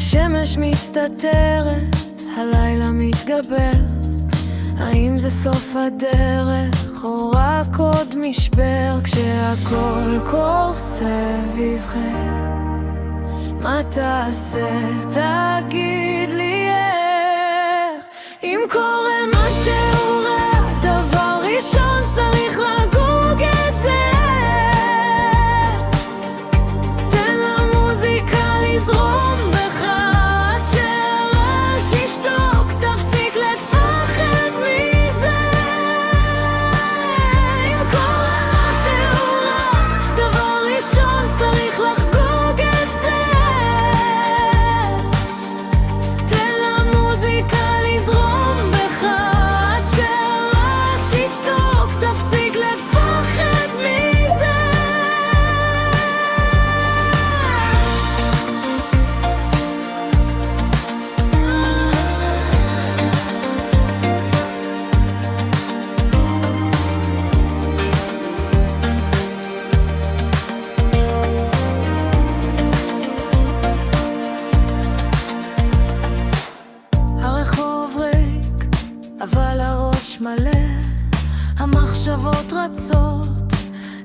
השמש מסתתרת, הלילה מתגבר. האם זה סוף הדרך או רק עוד משבר? כשהכל קורס סביבכם, מה תעשה? תגיד לי איך. אם קורה משהו רע, דבר ראשון צריך לגוג את זה. תן למוזיקה לזרום בך עד שהרעש ישתוק, תפסיק לפחד מזה. אם קורה משהו רע, דבר ראשון צריך לחגוג את זה. תן למוזיקה לזרום בך עד שהרעש ישתוק, תפסיק לפחד מזה. הרחוב ריק, אבל הראש מלא, המחשבות רצות,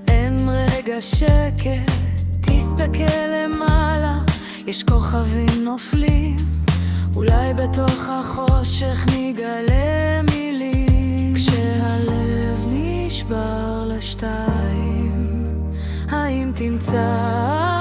אין רגע שקט. תסתכל למעלה, יש כוכבים נופלים, אולי בתוך החושך נגלה מילים. כשהלב נשבר לשתיים, האם תמצא